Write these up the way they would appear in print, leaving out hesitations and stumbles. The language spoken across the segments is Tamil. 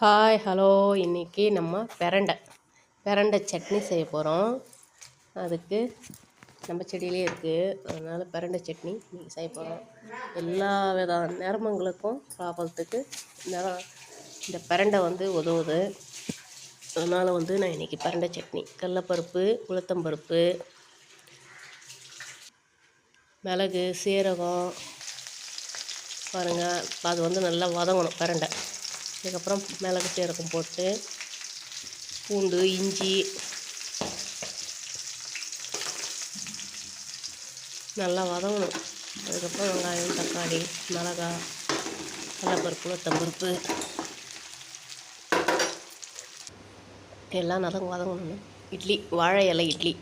ஹாய் ஹலோ இன்றைக்கி நம்ம பிரண்டை சட்னி செய்ய போகிறோம். அதுக்கு நம்ம செடியிலே இருக்குது, அதனால் பிரண்டை சட்னி இன்றைக்கி செய்ய போகிறோம். எல்லா வித நரம்புகளுக்கும் ப்ராப்ளத்துக்கு இந்த பிரண்டை உதவுது. அதனால் நான் இன்றைக்கி பிரண்டை சட்னி, கடலப்பருப்பு, உளுத்தம்பருப்பு, மிளகு, சீரகம் பாருங்கள். அது நல்லா வதங்கணும் பிரண்டை. அதுக்கப்புறம் மிளகு சீரகம் போட்டு பூண்டு, இஞ்சி நல்லா வதங்கணும். அதுக்கப்புறம் வெங்காயம், தக்காளி, மிளகாய், கடலப்பருப்பு, உளுத்தம்பருப்பு எல்லாம் வதங்கணும். இட்லி, வாழை இலை இட்லி,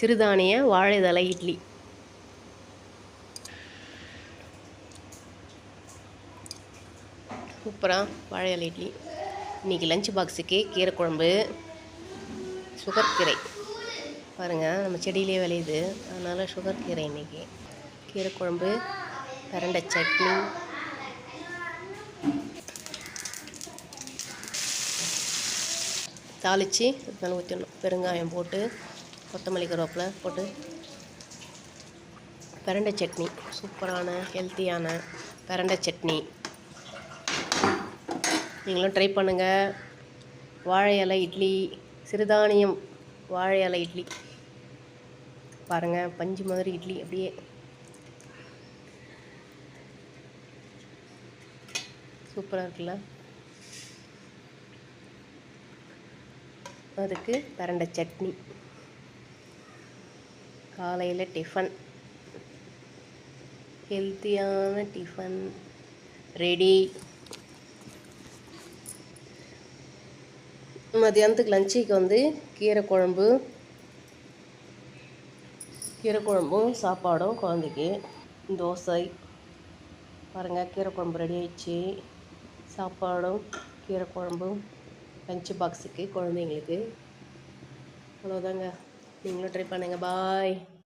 சிறுதானிய வாழை இலை இட்லி. சூப்பராக வாழை இலை இட்லி. இன்றைக்கி லஞ்ச் பாக்ஸுக்கு கீரை குழம்பு, சுகர் கீரை பாருங்கள், நம்ம செடியிலே விளையுது, அதனால் சுகர் கீரை. இன்றைக்கி கீரை குழம்பு, பிரண்டை சட்னி, தாளித்து மேலே ஊற்றிடணும். பெருங்காயம் போட்டு, கொத்தமல்லி, கருவேப்பிலை போட்டு பிரண்டை சட்னி, சூப்பரான ஹெல்த்தியான பிரண்டை சட்னி. நீங்களும் ட்ரை பண்ணுங்கள். வாழை இலை இட்லி, சிறுதானியம் வாழை இலை இட்லி பாருங்கள், பஞ்சு மாதிரி இட்லி, அப்படியே சூப்பராக இருக்குல்ல. அதுக்கு பிரண்டை சட்னி, காலையில் டிஃபன், ஹெல்த்தியான டிஃபன் ரெடி. மதியானத்துக்கு லஞ்சுக்கு கீரை குழம்பும் சாப்பாடும், குழந்தைக்கு தோசை. பாருங்கள், கீரை குழம்பு ரெடி ஆயிடுச்சு. சாப்பாடும் கீரை குழம்பும் லஞ்சு பாக்ஸுக்கு குழந்தைங்களுக்கு. அவ்வளோதாங்க. நீங்களும் ட்ரை பண்ணுங்கள். பாய்.